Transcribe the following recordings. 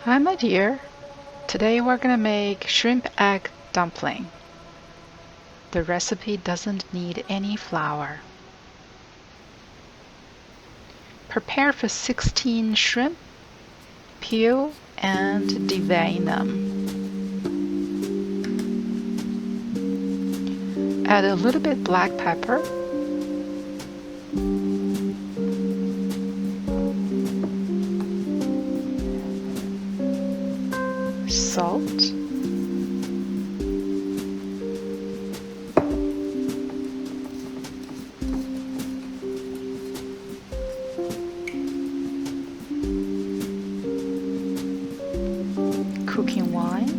Hi, my dear. Today we're gonna make shrimp egg dumpling. The recipe doesn't need any flour. Prepare for 16 shrimp, peel and devein them. Add a little bit black pepper, salt, cooking wine,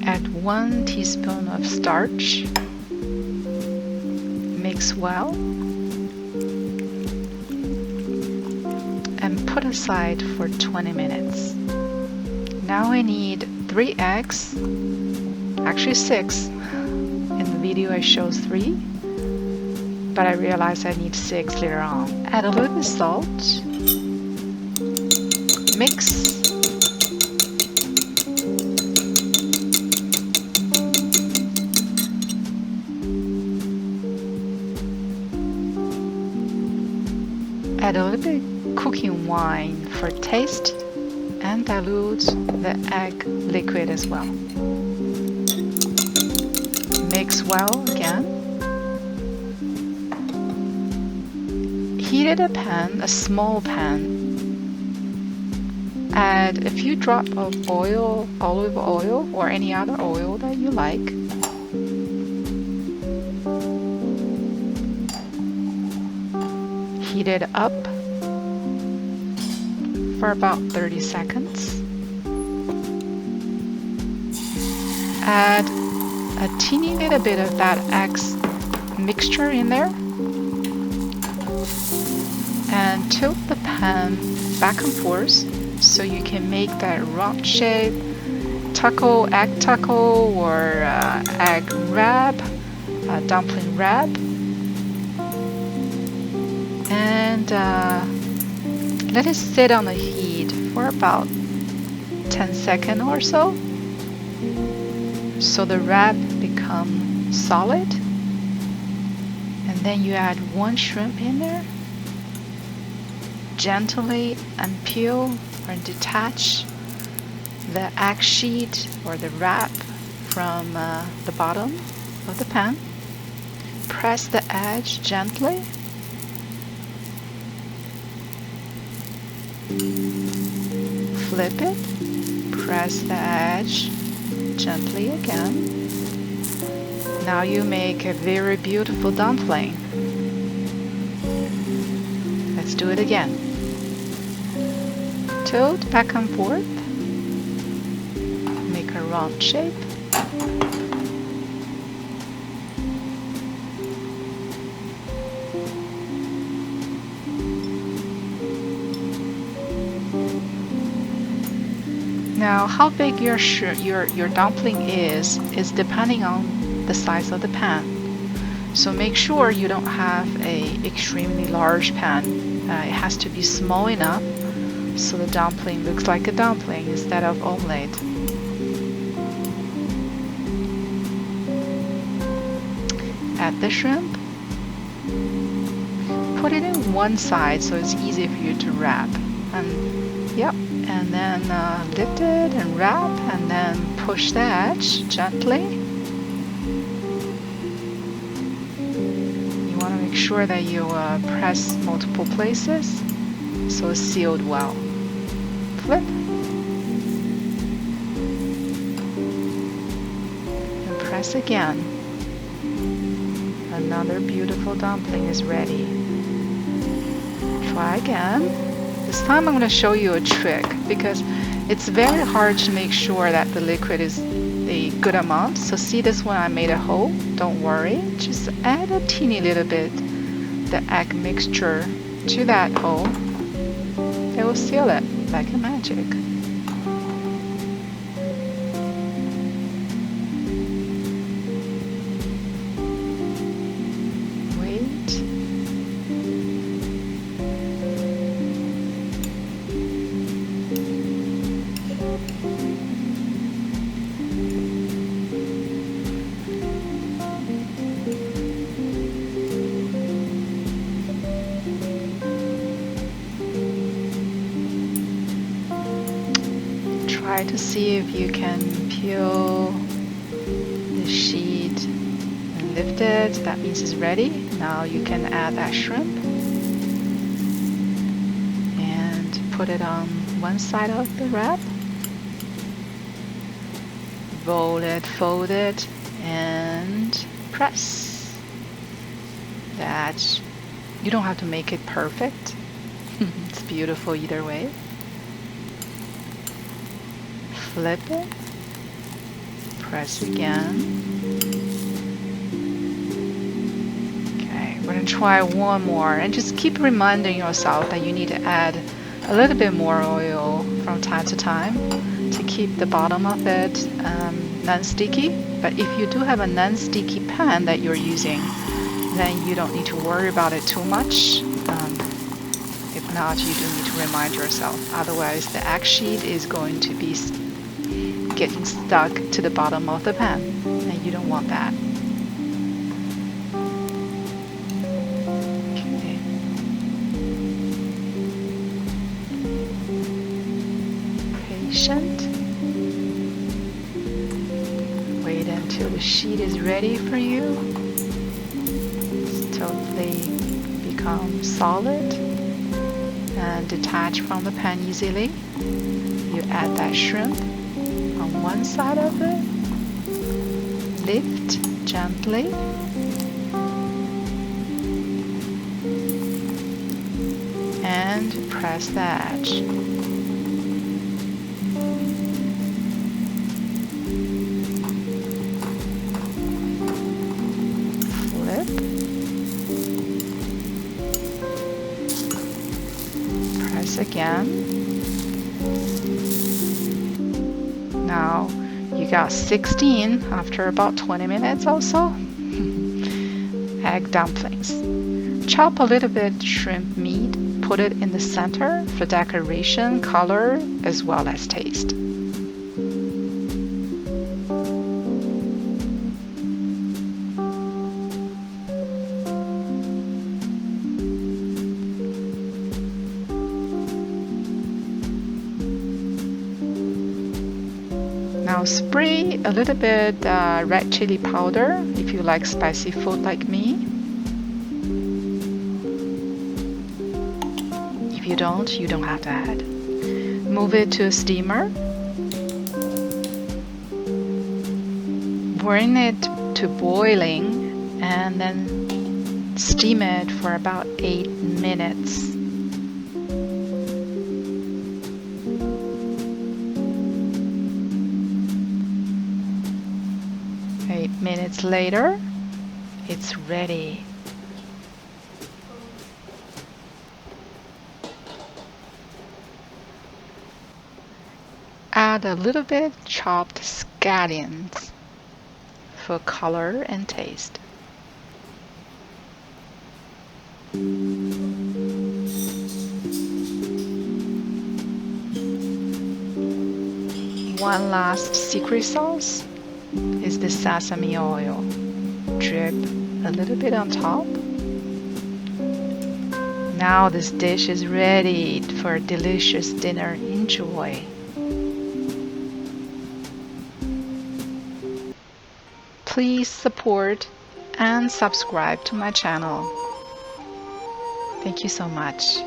add 1 teaspoon of starch, mix well, and put aside for 20 minutes. Now I need 3 eggs, actually 6. In the video I shows 3, but I realized I need 6 later on. Add a little bit of salt, mix, add a little bit cooking wine for taste, and dilute the egg liquid as well. Mix well again. Heat a pan, a small pan. Add a few drops of oil, olive oil, or any other oil that you like. Heat it up for about 30 seconds. Add a teeny little bit of that egg mixture in there and tilt the pan back and forth so you can make that round shape taco, egg taco, or egg wrap, dumpling wrap. And let it sit on the heat for about 10 seconds or so the wrap becomes solid. And then you add 1 shrimp in there. Gently unpeel or detach the egg sheet or the wrap from the bottom of the pan. Press the edge gently. Flip it, press the edge gently again. Now you make a very beautiful dumpling. Let's do it again. Tilt back and forth. Make a round shape. Now, how big your dumpling is depending on the size of the pan. So make sure you don't have a extremely large pan. It has to be small enough so the dumpling looks like a dumpling instead of omelette. Add the shrimp. Put it in one side so it's easy for you to wrap. And then lift it and wrap, and then push the edge gently. You want to make sure that you press multiple places so it's sealed well. Flip. And press again. Another beautiful dumpling is ready. Try again. This time I'm going to show you a trick because it's very hard to make sure that the liquid is the good amount. So see this one, I made a hole. Don't worry. Just add a teeny little bit the egg mixture to that hole. It will seal it like a magic. try to see if you can peel the sheet and lift it. That means it's ready. Now you can add that shrimp and put it on one side of the wrap. Roll it, fold it, and press. That you don't have to make it perfect. It's beautiful either way. Flip it, press again. Okay, we're gonna try one more and just keep reminding yourself that you need to add a little bit more oil from time to time to keep the bottom of it non-sticky. But if you do have a non-sticky pan that you're using, then you don't need to worry about it too much. If not, you do need to remind yourself. Otherwise, the egg sheet is going to be getting stuck to the bottom of the pan, and you don't want that. Okay. Patient. Wait until the sheet is ready for you. It's totally become solid and detach from the pan easily. You add that shrimp on one side of it, lift gently, and press the edge. Flip, press again. Now you got 16 after about 20 minutes or so. Egg dumplings. Chop a little bit shrimp meat, put it in the center for decoration, color, as well as taste. Now spray a little bit red chili powder if you like spicy food like me. If you don't have to add. Move it to a steamer. Bring it to boiling and then steam it for about 8 minutes. 8 minutes later, it's ready. Add a little bit chopped scallions for color and taste. One last secret sauce is the sesame oil. Drip a little bit on top. Now this dish is ready for a delicious dinner. Enjoy. Please support and subscribe to my channel. Thank you so much.